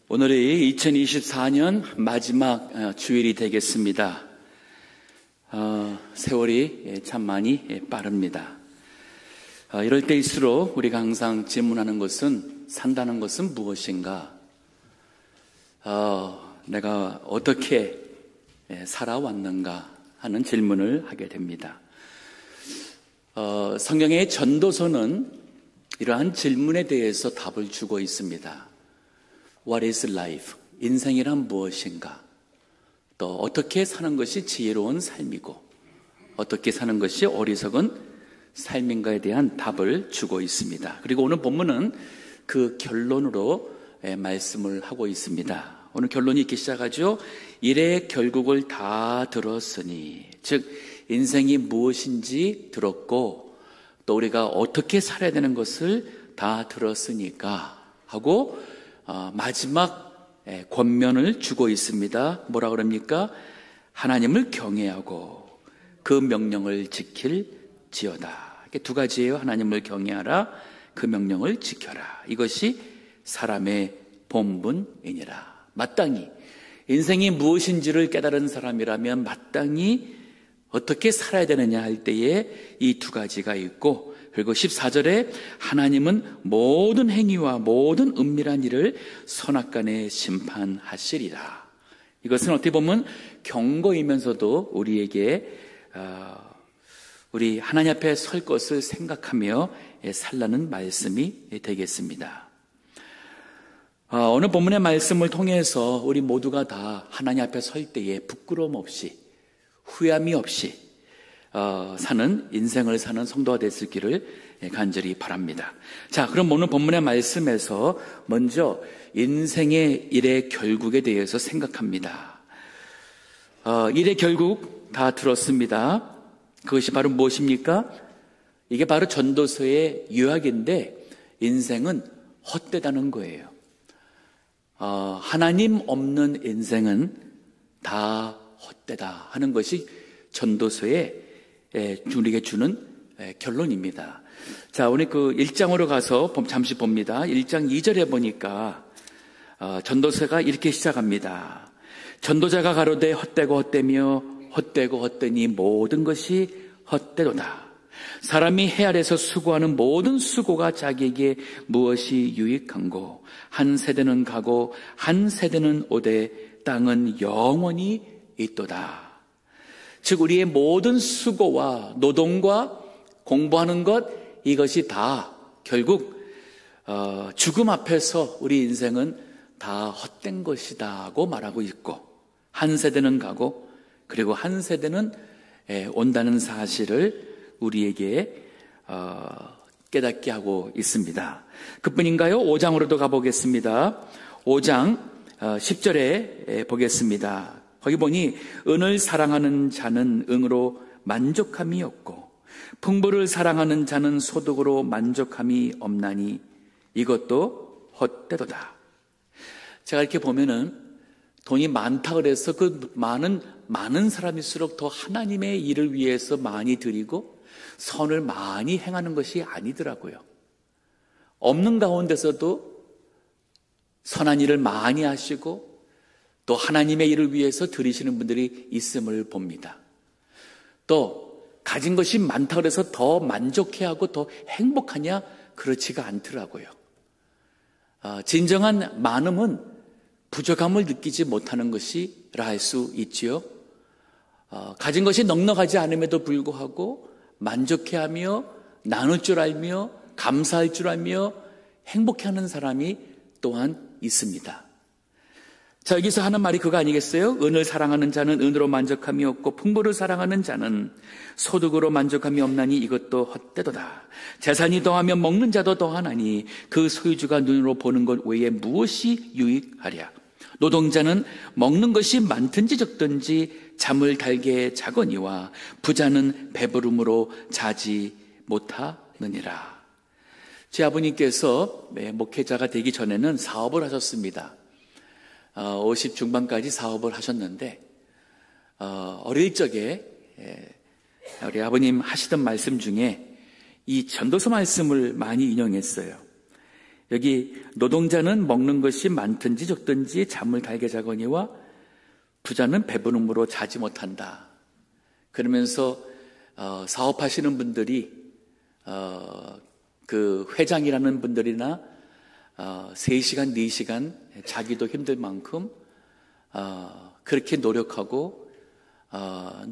오늘이 2024년 마지막 주일이 되겠습니다. 세월이 참 많이 빠릅니다. 이럴 때일수록 우리가 항상 질문하는 것은, 산다는 것은 무엇인가? 내가 어떻게 살아왔는가 하는 질문을 하게 됩니다. 성경의 전도서는 이러한 질문에 대해서 답을 주고 있습니다. What is life? 인생이란 무엇인가? 또 어떻게 사는 것이 지혜로운 삶이고 어떻게 사는 것이 어리석은 삶인가에 대한 답을 주고 있습니다. 그리고 오늘 본문은 그 결론으로 말씀을 하고 있습니다. 오늘 결론이 이렇게 시작하죠. 일의 결국을 다 들었으니, 즉 인생이 무엇인지 들었고 또 우리가 어떻게 살아야 되는 것을 다 들었으니까 하고 마지막 권면을 주고 있습니다. 뭐라 그럽니까? 하나님을 경외하고 그 명령을 지킬지어다. 이게 두 가지예요. 하나님을 경외하라, 그 명령을 지켜라. 이것이 사람의 본분이니라. 마땅히 인생이 무엇인지를 깨달은 사람이라면 마땅히 어떻게 살아야 되느냐 할 때에 이 두 가지가 있고, 그리고 14절에 하나님은 모든 행위와 모든 은밀한 일을 선악간에 심판하시리라. 이것은 어떻게 보면 경고이면서도 우리에게 우리 하나님 앞에 설 것을 생각하며 살라는 말씀이 되겠습니다. 오늘 본문의 말씀을 통해서 우리 모두가 다 하나님 앞에 설 때에 부끄러움 없이, 후회함이 없이 사는, 인생을 사는 성도가 됐을 길을 간절히 바랍니다. 자, 그럼 오늘 본문의 말씀에서 먼저 인생의 일의 결국에 대해서 생각합니다. 일의 결국 다 들었습니다. 그것이 바로 무엇입니까? 이게 바로 전도서의 요약인데, 인생은 헛되다는 거예요. 하나님 없는 인생은 다 헛되다 하는 것이 전도서의 우리에게 주는 결론입니다. 자, 오늘 그 1장으로 가서 잠시 봅니다. 1장 2절에 보니까 전도서가 이렇게 시작합니다. 전도자가 가로되 헛되고 헛되며 헛되고 헛되니 모든 것이 헛되도다. 사람이 해 아래서 수고하는 모든 수고가 자기에게 무엇이 유익한고, 한 세대는 가고 한 세대는 오되 땅은 영원히 있도다. 즉 우리의 모든 수고와 노동과 공부하는 것, 이것이 다 결국 죽음 앞에서 우리 인생은 다 헛된 것이다고 말하고 있고, 한 세대는 가고 그리고 한 세대는 온다는 사실을 우리에게 깨닫게 하고 있습니다. 그뿐인가요? 5장으로도 가보겠습니다. 5장 10절에 보겠습니다. 거기 보니 은을 사랑하는 자는 응으로 만족함이 없고 풍부를 사랑하는 자는 소득으로 만족함이 없나니 이것도 헛되도다. 제가 이렇게 보면은 돈이 많다 그래서 그 많은 사람일수록 더 하나님의 일을 위해서 많이 드리고 선을 많이 행하는 것이 아니더라고요. 없는 가운데서도 선한 일을 많이 하시고 또 하나님의 일을 위해서 드리시는 분들이 있음을 봅니다. 또 가진 것이 많다 그래서 더 만족해하고 더 행복하냐? 그렇지가 않더라고요. 진정한 많음은 부족함을 느끼지 못하는 것이라 할 수 있지요. 가진 것이 넉넉하지 않음에도 불구하고 만족해하며 나눌 줄 알며 감사할 줄 알며 행복해하는 사람이 또한 있습니다. 자, 여기서 하는 말이 그거 아니겠어요? 은을 사랑하는 자는 은으로 만족함이 없고 풍부를 사랑하는 자는 소득으로 만족함이 없나니 이것도 헛되도다. 재산이 더하면 먹는 자도 더하나니 그 소유주가 눈으로 보는 것 외에 무엇이 유익하랴. 노동자는 먹는 것이 많든지 적든지 잠을 달게 자거니와 부자는 배부름으로 자지 못하느니라. 제 아버님께서 목회자가 되기 전에는 사업을 하셨습니다. 50 중반까지 사업을 하셨는데 어릴 적에 우리 아버님 하시던 말씀 중에 이 전도서 말씀을 많이 인용했어요. 여기 노동자는 먹는 것이 많든지 적든지 잠을 달게 자거니와 부자는 배부름으로 자지 못한다. 그러면서 사업하시는 분들이 그 회장이라는 분들이나 3시간, 4시간 자기도 힘들 만큼 그렇게 노력하고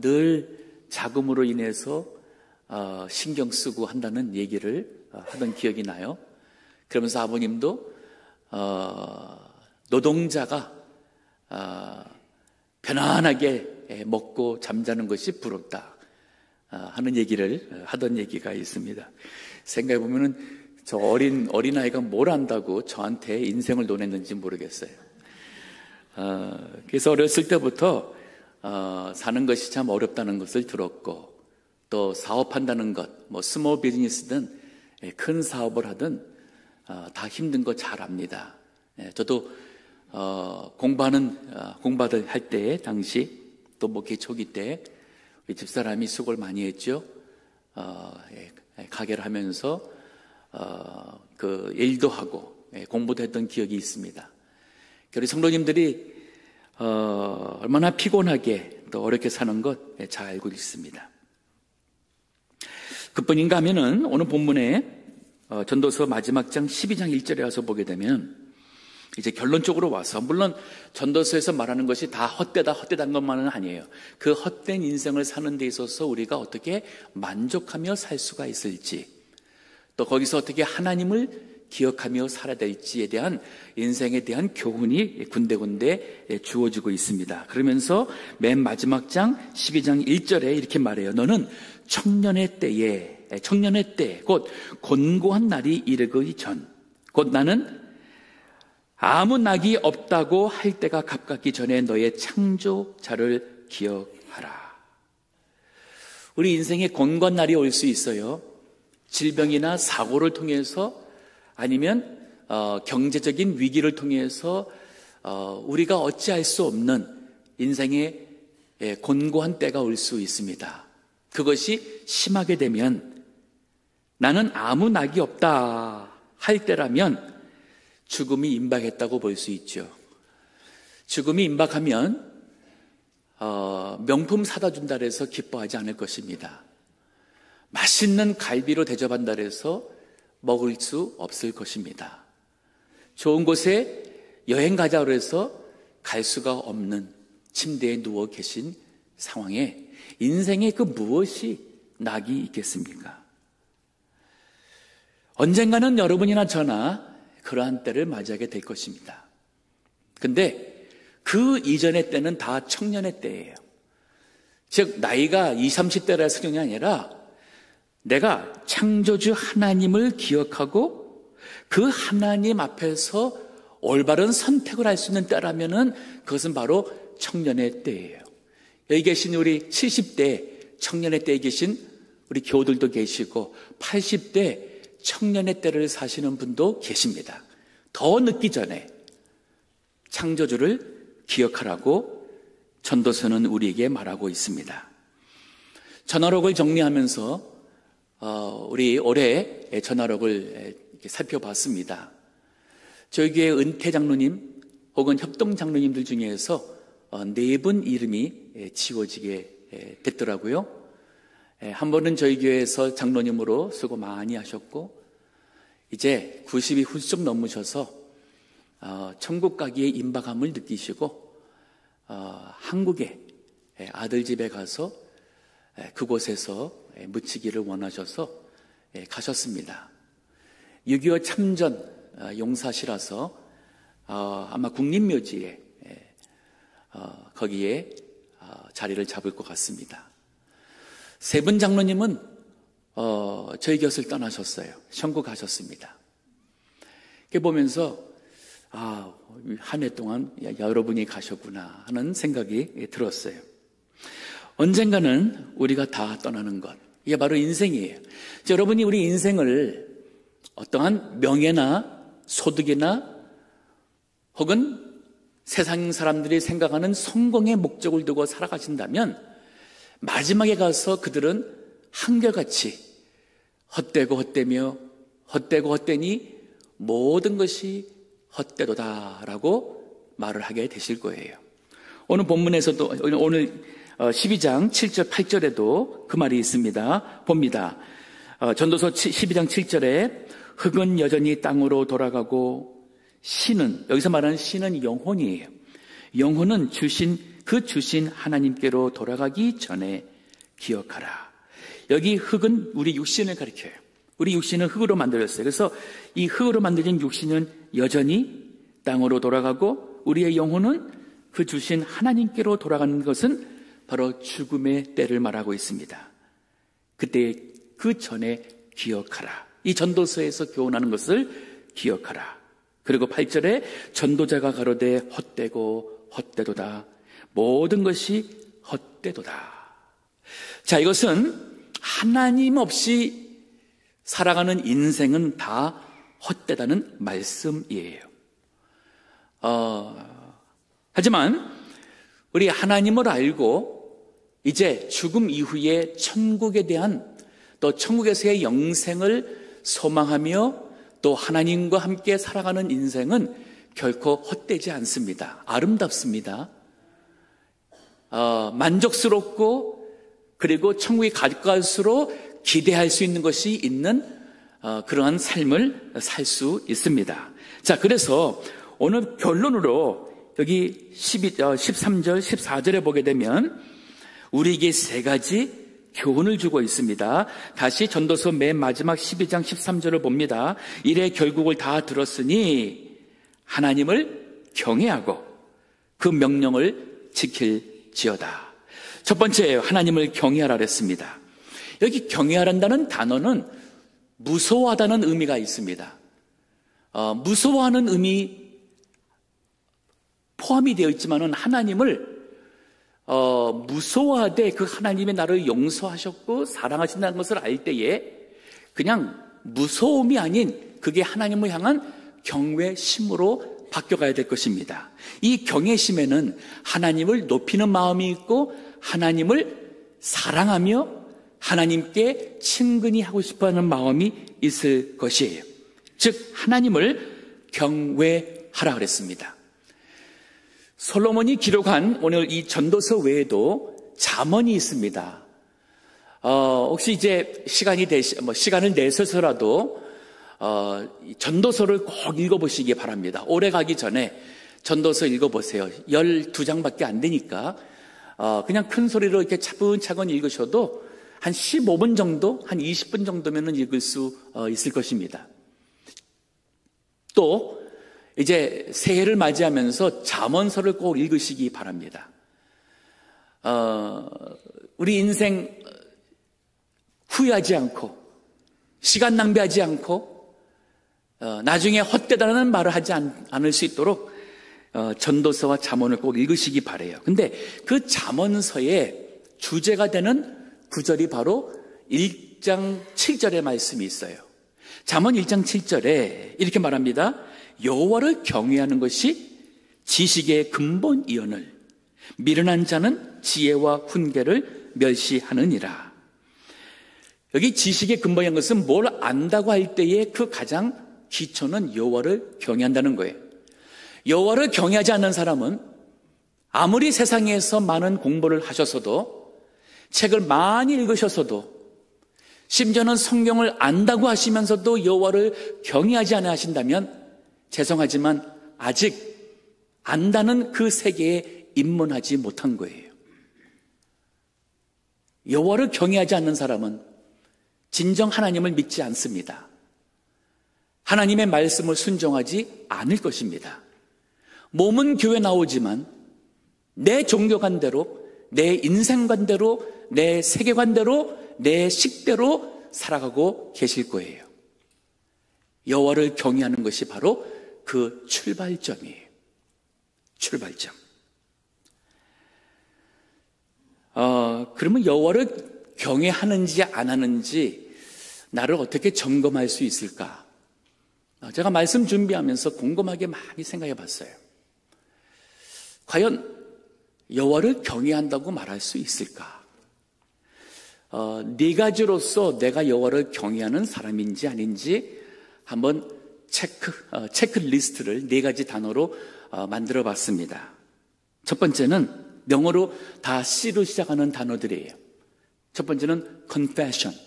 늘 자금으로 인해서 신경 쓰고 한다는 얘기를 하던 기억이 나요. 그러면서 아버님도 노동자가 편안하게 먹고 잠자는 것이 부럽다 하는 얘기를 하던 얘기가 있습니다. 생각해 보면은 저 어린아이가 뭘 안다고 저한테 인생을 논했는지 모르겠어요. 그래서 어렸을 때부터 사는 것이 참 어렵다는 것을 들었고, 또 사업한다는 것, 뭐 스몰 비즈니스든 큰 사업을 하든 다 힘든 거 잘 압니다. 저도 공부를 할 때 당시 또 뭐 개초기 때 우리 집사람이 수고를 많이 했죠. 가게를 하면서 그 일도 하고 공부도 했던 기억이 있습니다. 우리 성도님들이 얼마나 피곤하게 또 어렵게 사는 것 잘 알고 있습니다. 그뿐인가 하면은 오늘 본문에 전도서 마지막 장 12장 1절에 와서 보게 되면 이제 결론적으로 와서, 물론 전도서에서 말하는 것이 다 헛되다는 것만은 아니에요. 그 헛된 인생을 사는 데 있어서 우리가 어떻게 만족하며 살 수가 있을지, 또 거기서 어떻게 하나님을 기억하며 살아야 될지에 대한 인생에 대한 교훈이 군데군데 주어지고 있습니다. 그러면서 맨 마지막 장 12장 1절에 이렇게 말해요. 너는 청년의 때 곧 곤고한 날이 이르기 전, 곧 나는 아무 낙이 없다고 할 때가 가깝기 전에 너의 창조자를 기억하라. 우리 인생에 곤고한 날이 올 수 있어요. 질병이나 사고를 통해서, 아니면 경제적인 위기를 통해서 우리가 어찌할 수 없는 인생의 곤고한 때가 올 수 있습니다. 그것이 심하게 되면, 나는 아무 낙이 없다 할 때라면 죽음이 임박했다고 볼 수 있죠. 죽음이 임박하면 명품 사다 준다 해서 기뻐하지 않을 것입니다. 맛있는 갈비로 대접한다 해서 먹을 수 없을 것입니다. 좋은 곳에 여행 가자고 해서 갈 수가 없는 침대에 누워 계신 상황에 인생에 그 무엇이 낙이 있겠습니까? 언젠가는 여러분이나 저나 그러한 때를 맞이하게 될 것입니다. 근데 그 이전의 때는 다 청년의 때예요. 즉 나이가 20, 30대라 성경이 아니라 내가 창조주 하나님을 기억하고 그 하나님 앞에서 올바른 선택을 할 수 있는 때라면은 그것은 바로 청년의 때예요. 여기 계신 우리 70대 청년의 때에 계신 우리 교우들도 계시고 80대 청년의 때를 사시는 분도 계십니다. 더 늦기 전에 창조주를 기억하라고 전도서는 우리에게 말하고 있습니다. 전화록을 정리하면서 우리 올해 전화록을 이렇게 살펴봤습니다. 저희 교회 은퇴 장로님 혹은 협동 장로님들 중에서 4분 이름이 지워지게 됐더라고요. 한 번은 저희 교회에서 장로님으로 수고 많이 하셨고, 이제 90이 훌쩍 넘으셔서 천국 가기의 임박함을 느끼시고 한국에 아들 집에 가서 그곳에서 묻히기를 원하셔서 가셨습니다. 6.25 참전 용사시라서 아마 국립묘지에 거기에 자리를 잡을 것 같습니다. 3분 장로님은 저희 곁을 떠나셨어요. 천국 가셨습니다. 이렇게 보면서 한 해 동안 여러분이 가셨구나 하는 생각이 들었어요. 언젠가는 우리가 다 떠나는 것, 이게 바로 인생이에요. 여러분이 우리 인생을 어떠한 명예나 소득이나 혹은 세상 사람들이 생각하는 성공의 목적을 두고 살아가신다면 마지막에 가서 그들은 한결같이 헛되고 헛되며 헛되고 헛되니 모든 것이 헛되도다라고 말을 하게 되실 거예요. 오늘 본문에서도 오늘 12장 7절 8절에도 그 말이 있습니다. 봅니다. 전도서 12장 7절에 흙은 여전히 땅으로 돌아가고 신은, 여기서 말하는 신은 영혼이에요. 영혼은 주신 하나님께로 돌아가기 전에 기억하라. 여기 흙은 우리 육신을 가리켜요. 우리 육신은 흙으로 만들었어요. 그래서 이 흙으로 만들어진 육신은 여전히 땅으로 돌아가고 우리의 영혼은 그 주신 하나님께로 돌아가는 것은 바로 죽음의 때를 말하고 있습니다. 그때 그 전에 기억하라. 이 전도서에서 교훈하는 것을 기억하라. 그리고 8절에 전도자가 가로되 헛되고 헛되도다. 모든 것이 헛되도다. 자, 이것은 하나님 없이 살아가는 인생은 다 헛되다는 말씀이에요. 하지만 우리 하나님을 알고 이제 죽음 이후에 천국에 대한 또 천국에서의 영생을 소망하며 또 하나님과 함께 살아가는 인생은 결코 헛되지 않습니다. 아름답습니다. 만족스럽고 그리고 천국에 갈수록 기대할 수 있는 것이 있는 그러한 삶을 살 수 있습니다. 자, 그래서 오늘 결론으로 여기 13절, 14절에 보게 되면 우리에게 세 가지 교훈을 주고 있습니다. 다시 전도서 맨 마지막 12장 13절을 봅니다. 이래 결국을 다 들었으니 하나님을 경외하고 그 명령을 지킬지어다. 첫 번째, 하나님을 경외하라 그랬습니다. 여기 경외하란다는 단어는 무서워하다는 의미가 있습니다. 무서워하는 의미 포함이 되어 있지만은 하나님을 무서워하되 그 하나님의 나를 용서하셨고 사랑하신다는 것을 알 때에 그냥 무서움이 아닌 그게 하나님을 향한 경외심으로 바뀌어가야 될 것입니다. 이 경외심에는 하나님을 높이는 마음이 있고 하나님을 사랑하며 하나님께 친근히 하고 싶어하는 마음이 있을 것이에요. 즉 하나님을 경외하라 그랬습니다. 솔로몬이 기록한 오늘 이 전도서 외에도 잠언이 있습니다. 혹시 이제 시간을 내셔서라도 전도서를 꼭 읽어보시기 바랍니다. 오래 가기 전에 전도서 읽어보세요. 12장밖에 안 되니까 그냥 큰 소리로 이렇게 차근차근 읽으셔도 한 15분 정도, 한 20분 정도면 읽을 수 있을 것입니다. 또 이제 새해를 맞이하면서 잠언서를 꼭 읽으시기 바랍니다. 우리 인생 후회하지 않고 시간 낭비하지 않고 나중에 헛되다는 말을 하지 않을 수 있도록 전도서와 잠언을 꼭 읽으시기 바라요. 근데 그 잠언서의 주제가 되는 구절이 바로 1장 7절의 말씀이 있어요. 잠언 1장 7절에 이렇게 말합니다. 여호와를 경외하는 것이 지식의 근본이오늘 미련한 자는 지혜와 훈계를 멸시하느니라. 여기 지식의 근본인 것은 뭘 안다고 할 때에 그 가장 기초는 여호와를 경외한다는 거예요. 여호와를 경외하지 않는 사람은 아무리 세상에서 많은 공부를 하셨어도 책을 많이 읽으셨어도 심지어는 성경을 안다고 하시면서도 여호와를 경외하지 않아 하신다면 죄송하지만 아직 안다는 그 세계에 입문하지 못한 거예요. 여호와를 경외하지 않는 사람은 진정 하나님을 믿지 않습니다. 하나님의 말씀을 순종하지 않을 것입니다. 몸은 교회 나오지만 내 종교관대로, 내 인생관대로, 내 세계관대로, 내 식대로 살아가고 계실 거예요. 여호와를 경외하는 것이 바로 그 출발점이에요. 출발점. 그러면 여호와를 경외하는지 안 하는지 나를 어떻게 점검할 수 있을까? 제가 말씀 준비하면서 곰곰하게 많이 생각해 봤어요. 과연 여호와를 경외한다고 말할 수 있을까? 네 가지로서 내가 여호와를 경외하는 사람인지 아닌지 한번 체크리스트를 4가지 단어로 만들어 봤습니다. 첫 번째는 영어로 다 C로 시작하는 단어들이에요. 첫 번째는 confession.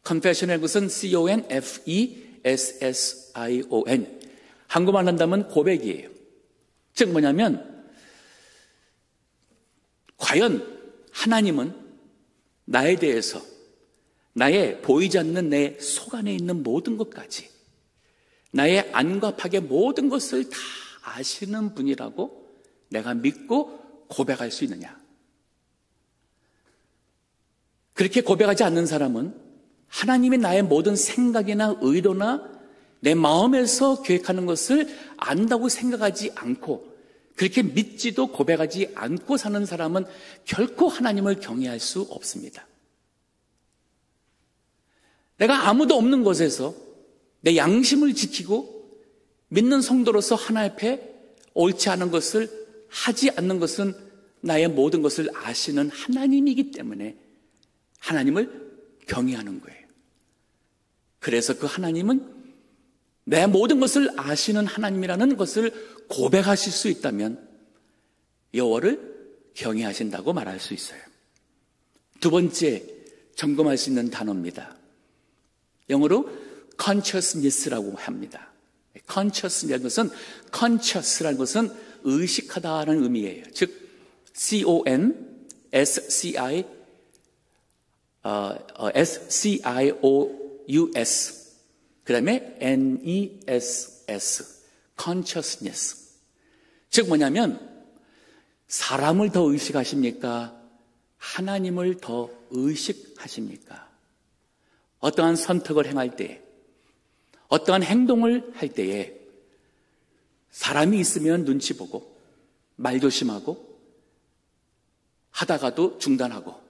confession의 것은 confession. 한국말 한다면 고백이에요. 즉 뭐냐면 과연 하나님은 나에 대해서 나의 보이지 않는 내 속 안에 있는 모든 것까지 나의 안과 밖의 모든 것을 다 아시는 분이라고 내가 믿고 고백할 수 있느냐. 그렇게 고백하지 않는 사람은 하나님이 나의 모든 생각이나 의도나 내 마음에서 계획하는 것을 안다고 생각하지 않고 그렇게 믿지도 고백하지 않고 사는 사람은 결코 하나님을 경외할 수 없습니다. 내가 아무도 없는 곳에서 내 양심을 지키고 믿는 성도로서 하나님 앞에 옳지 않은 것을 하지 않는 것은 나의 모든 것을 아시는 하나님이기 때문에 하나님을 경외하는 거예요. 그래서 그 하나님은 내 모든 것을 아시는 하나님이라는 것을 고백하실 수 있다면 여호와를 경외하신다고 말할 수 있어요. 두 번째 점검할 수 있는 단어입니다. 영어로 consciousness라고 합니다. conscious라는 것은 의식하다라는 의미예요. 즉 CONSCIOUS 그 다음에 NESS consciousness. 즉 뭐냐면 사람을 더 의식하십니까? 하나님을 더 의식하십니까? 어떠한 선택을 행할 때, 어떠한 행동을 할 때에 사람이 있으면 눈치 보고 말조심하고 하다가도 중단하고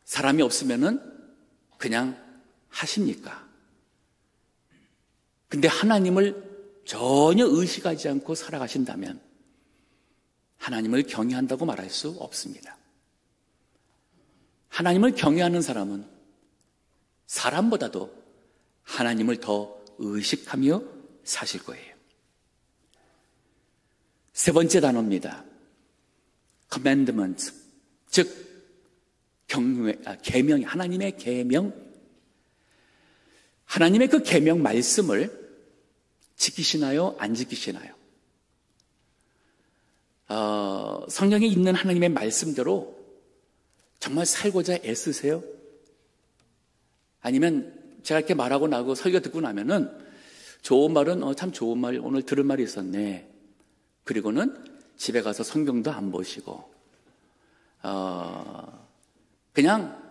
사람이 없으면은 그냥 하십니까? 근데 하나님을 전혀 의식하지 않고 살아가신다면 하나님을 경외한다고 말할 수 없습니다. 하나님을 경외하는 사람은 사람보다도 하나님을 더 의식하며 사실 거예요. 세 번째 단어입니다. commandment, 즉 계명, 하나님의 계명. 하나님의 그 계명 말씀을 지키시나요? 안 지키시나요? 성경에 있는 하나님의 말씀대로 정말 살고자 애쓰세요? 아니면 제가 이렇게 말하고 나고 설교 듣고 나면은 좋은 말은 참 좋은 말, 오늘 들은 말이 있었네. 그리고는 집에 가서 성경도 안 보시고 그냥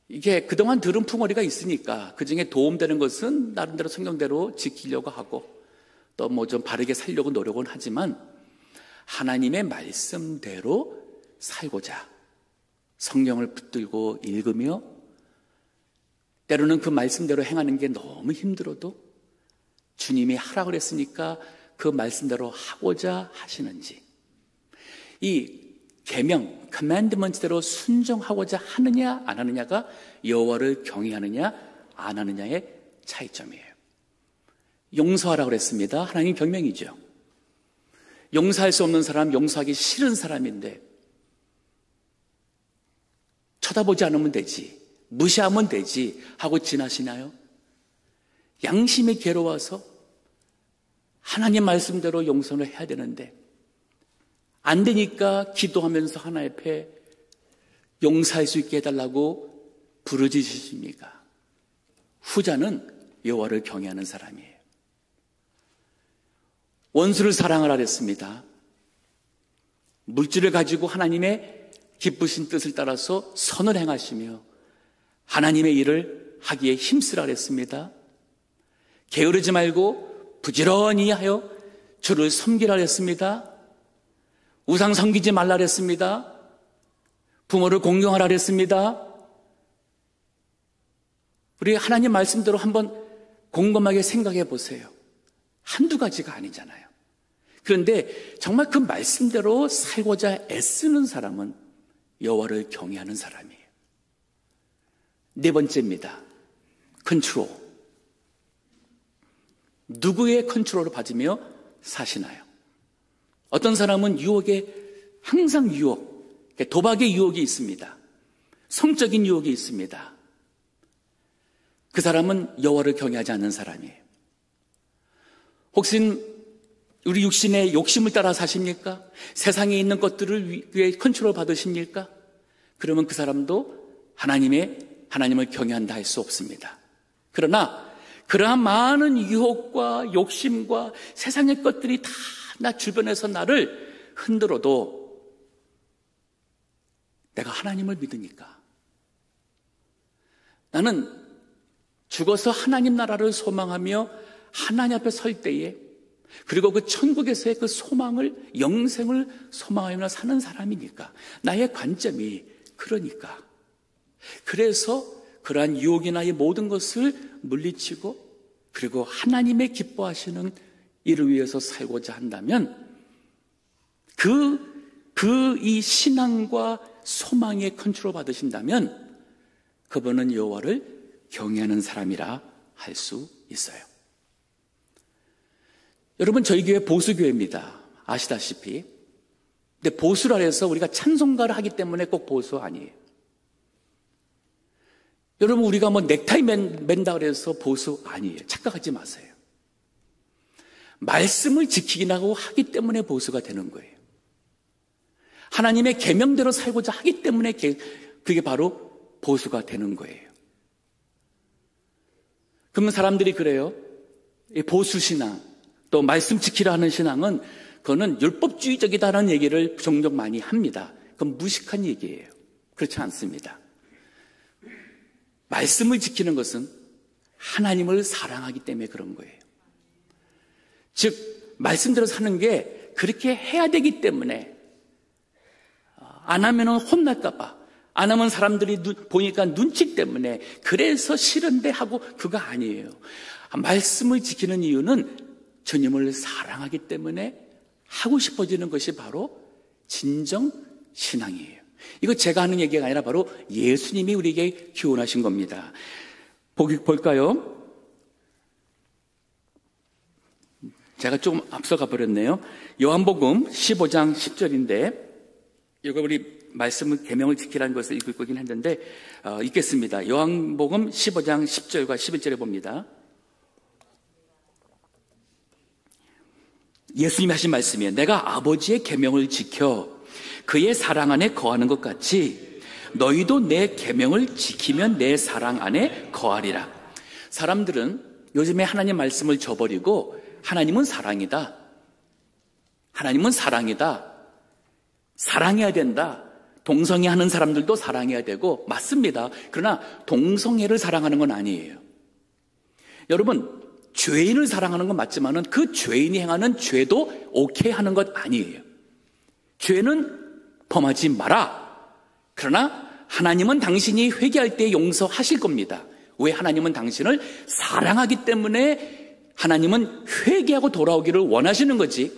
이게 그동안 들은 풍어리가 있으니까 그중에 도움되는 것은 나름대로 성경대로 지키려고 하고 또 뭐 좀 바르게 살려고 노력은 하지만 하나님의 말씀대로 살고자 성경을 붙들고 읽으며 때로는 그 말씀대로 행하는 게 너무 힘들어도 주님이 하라 그랬으니까 그 말씀대로 하고자 하시는지, 이 계명, commandment대로 순종하고자 하느냐 안 하느냐가 여호와를 경외하느냐 안 하느냐의 차이점이에요. 용서하라고 그랬습니다. 하나님 경명이죠. 용서할 수 없는 사람, 용서하기 싫은 사람인데 쳐다보지 않으면 되지, 무시하면 되지 하고 지나시나요? 양심이 괴로워서 하나님 말씀대로 용서를 해야 되는데 안 되니까 기도하면서 하나님 앞에 용서할 수 있게 해달라고 부르짖으십니까? 후자는 여호와를 경외하는 사람이에요. 원수를 사랑하라 그랬습니다. 물질을 가지고 하나님의 기쁘신 뜻을 따라서 선을 행하시며 하나님의 일을 하기에 힘쓰라 그랬습니다. 게으르지 말고 부지런히 하여 주를 섬기라 그랬습니다. 우상 섬기지 말라 그랬습니다. 부모를 공경하라 그랬습니다. 우리 하나님 말씀대로 한번 곰곰하게 생각해 보세요. 한두 가지가 아니잖아요. 그런데 정말 그 말씀대로 살고자 애쓰는 사람은 여호와를 경외하는 사람이에요. 네 번째입니다. 컨트롤. 누구의 컨트롤을 받으며 사시나요? 어떤 사람은 유혹에 항상 도박의 유혹이 있습니다. 성적인 유혹이 있습니다. 그 사람은 여호와를 경외하지 않는 사람이에요. 혹시 우리 육신의 욕심을 따라 사십니까? 세상에 있는 것들을 위해 컨트롤 받으십니까? 그러면 그 사람도 하나님을 경외한다 할 수 없습니다. 그러나 그러한 많은 유혹과 욕심과 세상의 것들이 다 나 주변에서 나를 흔들어도 내가 하나님을 믿으니까, 나는 죽어서 하나님 나라를 소망하며 하나님 앞에 설 때에, 그리고 그 천국에서의 그 소망을, 영생을 소망하며 사는 사람이니까, 나의 관점이 그러니까, 그래서 그러한 유혹이나 이 모든 것을 물리치고 그리고 하나님의 기뻐하시는 이를 위해서 살고자 한다면 이 신앙과 소망에 컨트롤 받으신다면 그분은 여호와를 경외하는 사람이라 할 수 있어요. 여러분, 저희 교회 보수교회입니다. 아시다시피. 근데 보수라 해서 우리가 찬송가를 하기 때문에 꼭 보수 아니에요. 여러분, 우리가 넥타이 맨다 그래서 보수 아니에요. 착각하지 마세요. 말씀을 지키기라고 하기 때문에 보수가 되는 거예요. 하나님의 계명대로 살고자 하기 때문에 그게 바로 보수가 되는 거예요. 그러면 사람들이 그래요. 보수신앙, 또 말씀 지키라 하는 신앙은 그거는 율법주의적이다라는 얘기를 종종 많이 합니다. 그건 무식한 얘기예요. 그렇지 않습니다. 말씀을 지키는 것은 하나님을 사랑하기 때문에 그런 거예요. 즉, 말씀대로 사는 게 그렇게 해야 되기 때문에, 안 하면 혼날까봐, 안 하면 사람들이 보니까 눈치 때문에, 그래서 싫은데 하고, 그거 아니에요. 말씀을 지키는 이유는 주님을 사랑하기 때문에 하고 싶어지는 것이 바로 진정 신앙이에요. 이거 제가 하는 얘기가 아니라 바로 예수님이 우리에게 교훈하신 겁니다. 볼까요? 제가 조금 앞서가 버렸네요. 요한복음 15장 10절인데, 이거 우리 말씀을 계명을 지키라는 것을 읽을 거긴 했는데 읽겠습니다. 요한복음 15장 10절과 11절에 봅니다. 예수님이 하신 말씀이에요. 내가 아버지의 계명을 지켜 그의 사랑 안에 거하는 것 같이 너희도 내 계명을 지키면 내 사랑 안에 거하리라. 사람들은 요즘에 하나님 말씀을 저버리고 하나님은 사랑이다, 하나님은 사랑이다, 사랑해야 된다, 동성애하는 사람들도 사랑해야 되고, 맞습니다. 그러나 동성애를 사랑하는 건 아니에요. 여러분, 죄인을 사랑하는 건 맞지만은 그 죄인이 행하는 죄도 오케이 하는 것 아니에요. 죄는 범하지 마라. 그러나 하나님은 당신이 회개할 때 용서하실 겁니다. 왜? 하나님은 당신을 사랑하기 때문에 하나님은 회개하고 돌아오기를 원하시는 거지,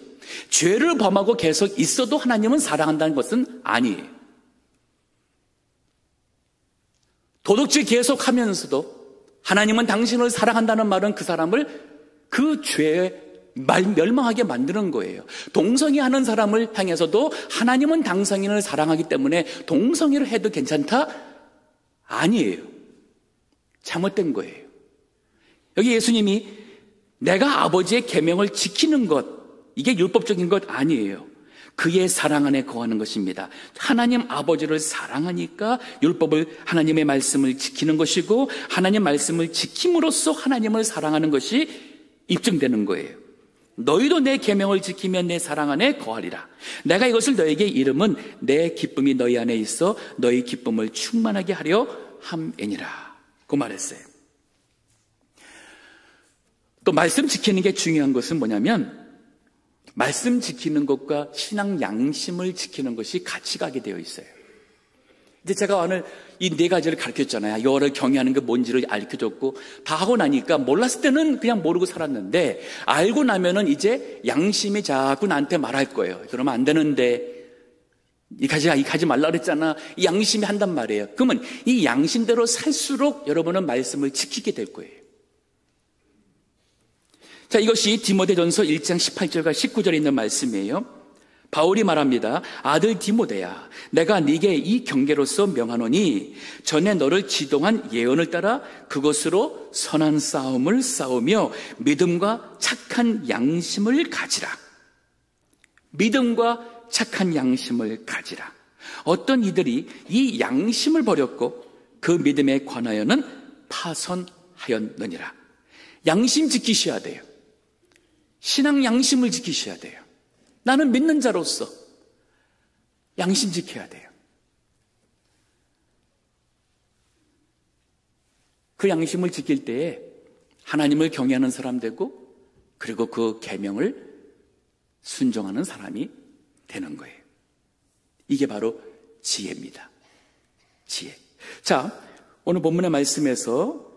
죄를 범하고 계속 있어도 하나님은 사랑한다는 것은 아니에요. 도덕질 계속하면서도 하나님은 당신을 사랑한다는 말은 그 사람을 그 죄에 멸망하게 만드는 거예요. 동성애하는 사람을 향해서도 하나님은 당성인을 사랑하기 때문에 동성애를 해도 괜찮다? 아니에요. 잘못된 거예요. 여기 예수님이 내가 아버지의 계명을 지키는 것, 이게 율법적인 것 아니에요. 그의 사랑 안에 거하는 것입니다. 하나님 아버지를 사랑하니까 율법을, 하나님의 말씀을 지키는 것이고, 하나님 말씀을 지킴으로써 하나님을 사랑하는 것이 입증되는 거예요. 너희도 내 계명을 지키면 내 사랑 안에 거하리라. 내가 이것을 너에게 이름은 내 기쁨이 너희 안에 있어 너희 기쁨을 충만하게 하려 함이니라. 그 말했어요. 또 말씀 지키는 게 중요한 것은 뭐냐면, 말씀 지키는 것과 신앙 양심을 지키는 것이 같이 가게 되어 있어요. 이제 제가 오늘 이 네 가지를 가르쳤잖아요. 여호와를 경외하는 게 뭔지를 알려줬고, 다 하고 나니까 몰랐을 때는 그냥 모르고 살았는데, 알고 나면은 이제 양심이 자꾸 나한테 말할 거예요. 그러면 안 되는데, 이 가지 말라 그랬잖아. 이 양심이 한단 말이에요. 그러면 이 양심대로 살수록 여러분은 말씀을 지키게 될 거예요. 자, 이것이 디모데전서 1장 18절과 19절에 있는 말씀이에요. 바울이 말합니다. 아들 디모데야, 내가 네게 이 경계로서 명하노니 전에 너를 지동한 예언을 따라 그것으로 선한 싸움을 싸우며 믿음과 착한 양심을 가지라. 믿음과 착한 양심을 가지라. 어떤 이들이 이 양심을 버렸고 그 믿음에 관하여는 파선하였느니라. 양심 지키셔야 돼요. 신앙 양심을 지키셔야 돼요. 나는 믿는 자로서 양심 지켜야 돼요. 그 양심을 지킬 때에 하나님을 경외하는 사람 되고 그리고 그 계명을 순종하는 사람이 되는 거예요. 이게 바로 지혜입니다. 지혜. 자, 오늘 본문의 말씀에서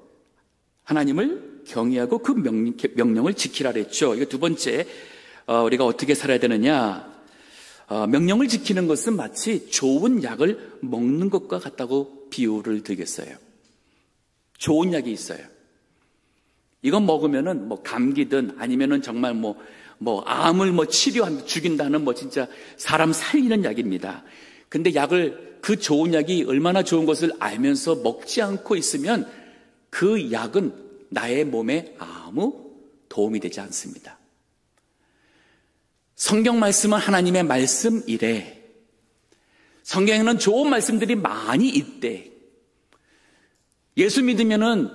하나님을 경외하고 그 명령을 지키라 그랬죠. 이거 두 번째, 우리가 어떻게 살아야 되느냐. 명령을 지키는 것은 마치 좋은 약을 먹는 것과 같다고 비유를 드리겠어요. 좋은 약이 있어요. 이건 먹으면은 감기든 아니면은 정말 암을 죽인다는 진짜 사람 살리는 약입니다. 근데 그 좋은 약이 얼마나 좋은 것을 알면서 먹지 않고 있으면 그 약은 나의 몸에 아무 도움이 되지 않습니다. 성경 말씀은 하나님의 말씀이래. 성경에는 좋은 말씀들이 많이 있대. 예수 믿으면은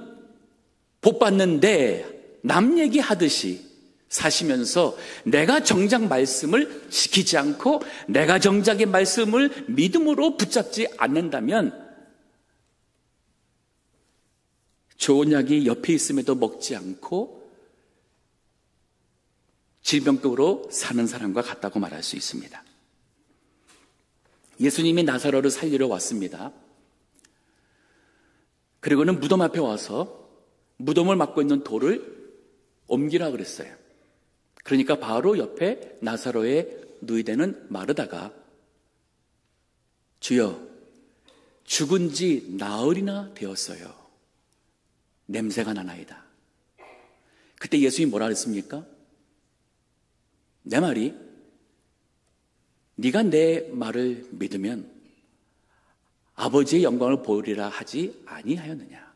복 받는데 남 얘기하듯이 사시면서 내가 정작 말씀을 지키지 않고 내가 정작의 말씀을 믿음으로 붙잡지 않는다면 좋은 약이 옆에 있음에도 먹지 않고 질병적으로 사는 사람과 같다고 말할 수 있습니다. 예수님이 나사로를 살리러 왔습니다. 그리고는 무덤 앞에 와서 무덤을 막고 있는 돌을 옮기라 그랬어요. 그러니까 바로 옆에 나사로의 누이되는 마르다가 주여, 죽은 지 나흘이나 되었어요. 냄새가 나나이다. 그때 예수님이 뭐라 그랬습니까? 내 말이 네가 내 말을 믿으면 아버지의 영광을 보리라 하지 아니하였느냐.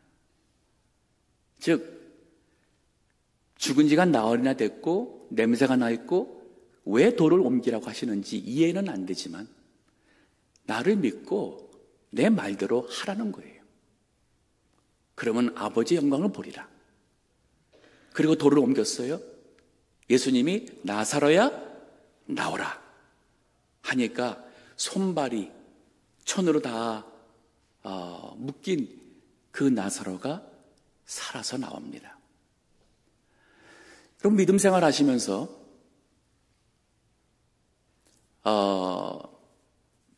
즉 죽은 지가 나흘이나 됐고 냄새가 나 있고 왜 돌을 옮기라고 하시는지 이해는 안 되지만 나를 믿고 내 말대로 하라는 거예요. 그러면 아버지의 영광을 보리라. 그리고 돌을 옮겼어요. 예수님이 나사로야 나오라 하니까 손발이 천으로 다 묶인 그 나사로가 살아서 나옵니다. 그럼 믿음 생활 하시면서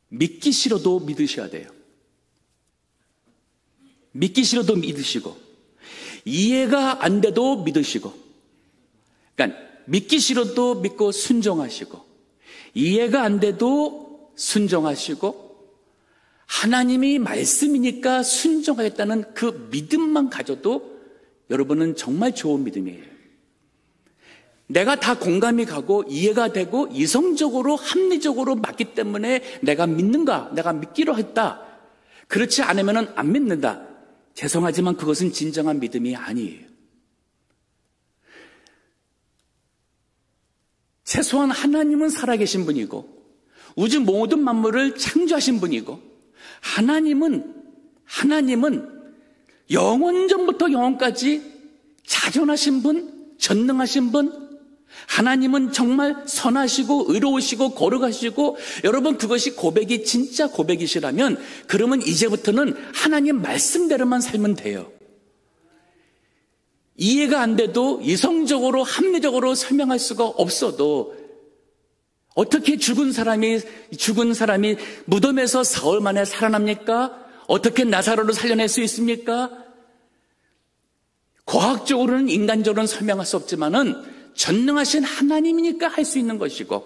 믿기 싫어도 믿으셔야 돼요. 믿기 싫어도 믿으시고 이해가 안 돼도 믿으시고, 그러니까 믿기 싫어도 믿고 순종하시고 이해가 안 돼도 순종하시고 하나님이 말씀이니까 순종하겠다는 그 믿음만 가져도 여러분은 정말 좋은 믿음이에요. 내가 다 공감이 가고 이해가 되고 이성적으로 합리적으로 맞기 때문에 내가 믿는가, 내가 믿기로 했다. 그렇지 않으면 안 믿는다. 죄송하지만 그것은 진정한 믿음이 아니에요. 최소한 하나님은 살아계신 분이고 우주 모든 만물을 창조하신 분이고 하나님은 영원전부터 영원까지 자존하신 분, 전능하신 분, 하나님은 정말 선하시고 의로우시고 거룩하시고, 여러분 그것이 고백이 진짜 고백이시라면 그러면 이제부터는 하나님 말씀대로만 살면 돼요. 이해가 안 돼도 이성적으로 합리적으로 설명할 수가 없어도 어떻게 죽은 사람이 무덤에서 사흘 만에 살아납니까? 어떻게 나사로를 살려낼 수 있습니까? 과학적으로는 인간적으로는 설명할 수 없지만은 전능하신 하나님이니까 할 수 있는 것이고,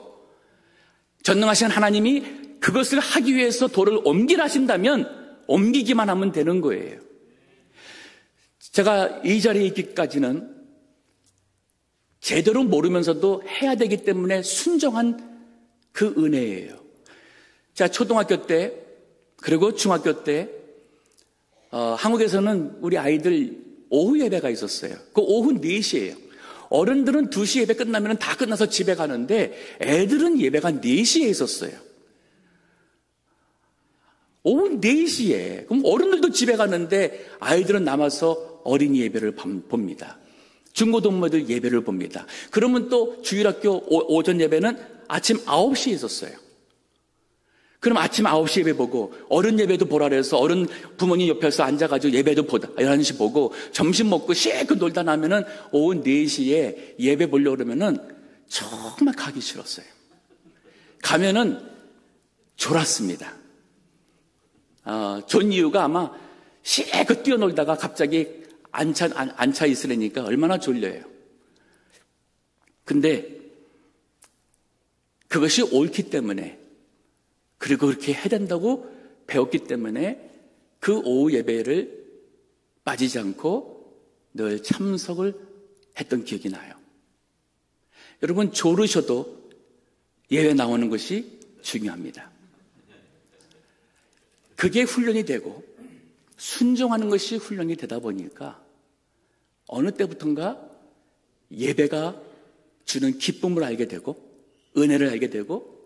전능하신 하나님이 그것을 하기 위해서 돌을 옮기라 하신다면 옮기기만 하면 되는 거예요. 제가 이 자리에 있기까지는 제대로 모르면서도 해야 되기 때문에 순종한 그 은혜예요. 자, 초등학교 때 그리고 중학교 때 한국에서는 우리 아이들 오후 예배가 있었어요. 그 오후 4시예요. 어른들은 2시 예배 끝나면 다 끝나서 집에 가는데 애들은 예배가 4시에 있었어요. 오후 4시에. 그럼 어른들도 집에 가는데 아이들은 남아서 어린이 예배를 봅니다. 중고등부들 예배를 봅니다. 그러면 또 주일학교 오전 예배는 아침 9시에 있었어요. 그럼 아침 9시 예배 보고 어른 예배도 보라 그래서 어른 부모님 옆에서 앉아가지고 예배도 보다 11시 보고 점심 먹고 실컷 놀다 나면은 오후 4시에 예배 보려고 그러면은 정말 가기 싫었어요. 가면은 졸았습니다. 존 이유가 아마 실컷 뛰어놀다가 갑자기 앉아 있으려니까 얼마나 졸려요. 근데 그것이 옳기 때문에 그리고 그렇게 해야 된다고 배웠기 때문에 그 오후 예배를 빠지지 않고 늘 참석을 했던 기억이 나요. 여러분 졸으셔도 예배 나오는 것이 중요합니다. 그게 훈련이 되고 순종하는 것이 훈련이 되다 보니까 어느 때부턴가 예배가 주는 기쁨을 알게 되고 은혜를 알게 되고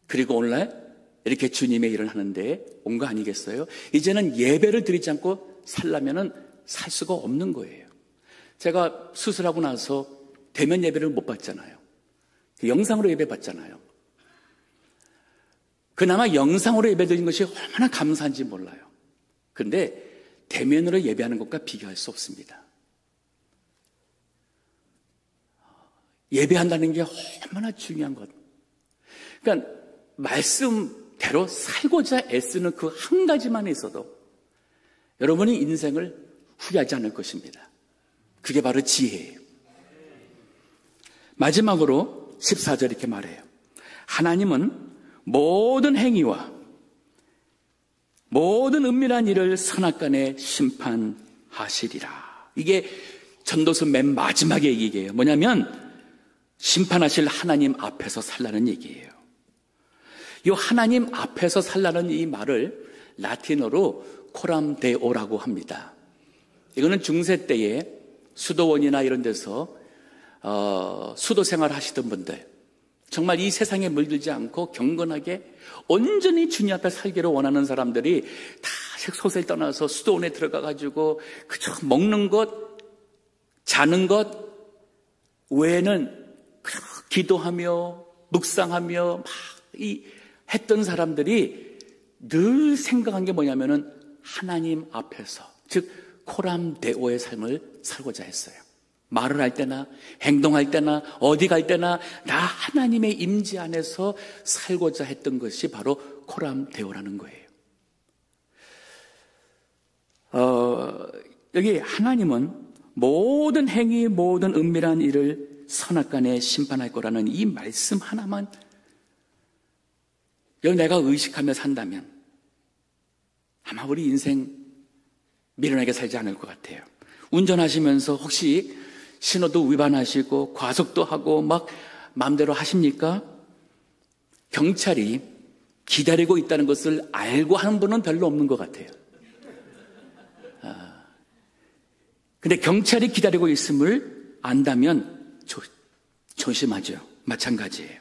그리고 오늘날 이렇게 주님의 일을 하는데 온 거 아니겠어요? 이제는 예배를 드리지 않고 살려면은 살 수가 없는 거예요. 제가 수술하고 나서 대면 예배를 못 받잖아요. 영상으로 예배 받잖아요. 그나마 영상으로 예배 드린 것이 얼마나 감사한지 몰라요. 그런데 대면으로 예배하는 것과 비교할 수 없습니다. 예배한다는 게 얼마나 중요한 것. 그러니까 말씀대로 살고자 애쓰는 그 한 가지만 있어도 여러분이 인생을 후회하지 않을 것입니다. 그게 바로 지혜예요. 마지막으로 14절 이렇게 말해요. 하나님은 모든 행위와 모든 은밀한 일을 선악간에 심판하시리라. 이게 전도서 맨 마지막에 얘기예요. 뭐냐면 심판하실 하나님 앞에서 살라는 얘기예요. 이 하나님 앞에서 살라는 이 말을 라틴어로 코람데오라고 합니다. 이거는 중세 때에 수도원이나 이런 데서 수도 생활 하시던 분들, 정말 이 세상에 물들지 않고 경건하게 온전히 주님 앞에 살기를 원하는 사람들이 다 색소를 떠나서 수도원에 들어가가지고 그저 먹는 것, 자는 것 외에는 기도하며 묵상하며 막 했던 사람들이 늘 생각한 게 뭐냐면은 하나님 앞에서, 즉 코람데오의 삶을 살고자 했어요. 말을 할 때나 행동할 때나 어디 갈 때나 나 하나님의 임재 안에서 살고자 했던 것이 바로 코람데오라는 거예요. 여기 하나님은 모든 행위, 모든 은밀한 일을 선악간에 심판할 거라는 이 말씀 하나만 여기 내가 의식하며 산다면 아마 우리 인생 미련하게 살지 않을 것 같아요. 운전하시면서 혹시 신호도 위반하시고 과속도 하고 막 마음대로 하십니까? 경찰이 기다리고 있다는 것을 알고 하는 분은 별로 없는 것 같아요. 근데 경찰이 기다리고 있음을 안다면 조심하죠. 마찬가지예요.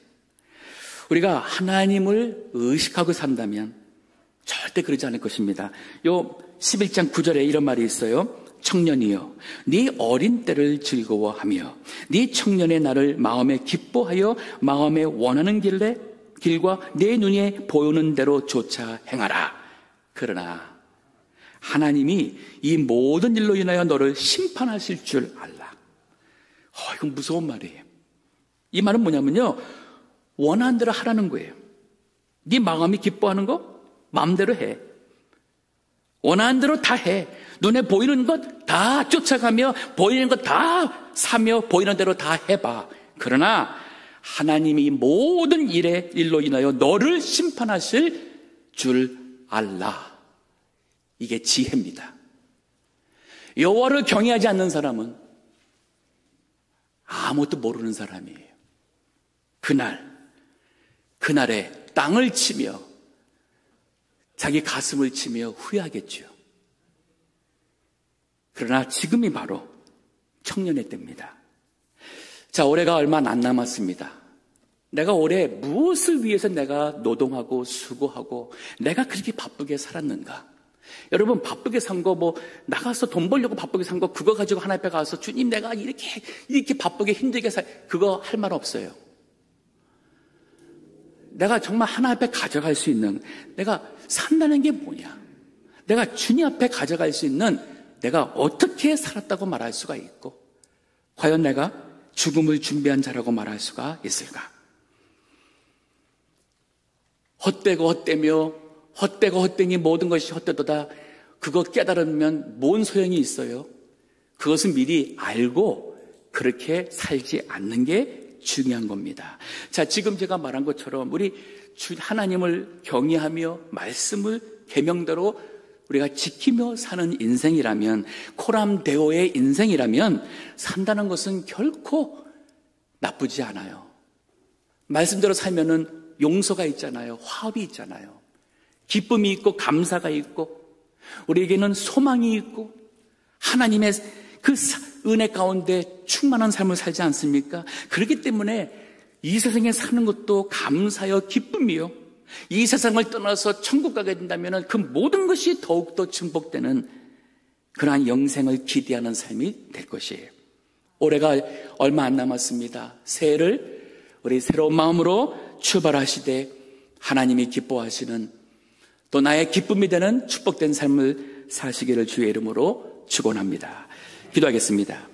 우리가 하나님을 의식하고 산다면 절대 그러지 않을 것입니다. 요 11장 9절에 이런 말이 있어요. 청년이여 네 어린 때를 즐거워하며 네 청년의 날을 마음에 기뻐하여 마음에 원하는 길과 내 눈에 보이는 대로 쫓아 행하라. 그러나 하나님이 이 모든 일로 인하여 너를 심판하실 줄 알라. 이건 무서운 말이에요. 이 말은 뭐냐면요, 원하는 대로 하라는 거예요. 네 마음이 기뻐하는 거 마음대로 해. 원하는 대로 다 해. 눈에 보이는 것 다 쫓아가며 보이는 것 다 사며 보이는 대로 다 해봐. 그러나 하나님이 모든 일로 인하여 너를 심판하실 줄 알라. 이게 지혜입니다. 여호와를 경외하지 않는 사람은 아무것도 모르는 사람이에요. 그날에 땅을 치며 자기 가슴을 치며 후회하겠죠. 그러나 지금이 바로 청년의 때입니다. 자, 올해가 얼마 안 남았습니다. 내가 올해 무엇을 위해서 내가 노동하고 수고하고 내가 그렇게 바쁘게 살았는가? 여러분, 바쁘게 산 거, 나가서 돈 벌려고 바쁘게 산 거, 그거 가지고 하나님 앞에 가서 주님, 내가 이렇게 바쁘게 힘들게 그거 할 말 없어요. 내가 정말 하나님 앞에 가져갈 수 있는, 내가 산다는 게 뭐냐? 내가 주님 앞에 가져갈 수 있는 내가 어떻게 살았다고 말할 수가 있고, 과연 내가 죽음을 준비한 자라고 말할 수가 있을까? 헛되고 헛되며 헛되고 헛되니 모든 것이 헛되도다. 그거 깨달으면 뭔 소용이 있어요? 그것은 미리 알고 그렇게 살지 않는 게 중요한 겁니다. 자, 지금 제가 말한 것처럼 우리 하나님을 경외하며 말씀을 계명대로 우리가 지키며 사는 인생이라면, 코람데오의 인생이라면 산다는 것은 결코 나쁘지 않아요. 말씀대로 살면은 용서가 있잖아요. 화합이 있잖아요. 기쁨이 있고 감사가 있고 우리에게는 소망이 있고 하나님의 그 은혜 가운데 충만한 삶을 살지 않습니까? 그렇기 때문에 이 세상에 사는 것도 감사요 기쁨이요. 이 세상을 떠나서 천국 가게 된다면 그 모든 것이 더욱더 증복되는 그러한 영생을 기대하는 삶이 될 것이에요. 올해가 얼마 안 남았습니다. 새해를 우리 새로운 마음으로 출발하시되 하나님이 기뻐하시는 또 나의 기쁨이 되는 축복된 삶을 사시기를 주의 이름으로 축원합니다. 기도하겠습니다.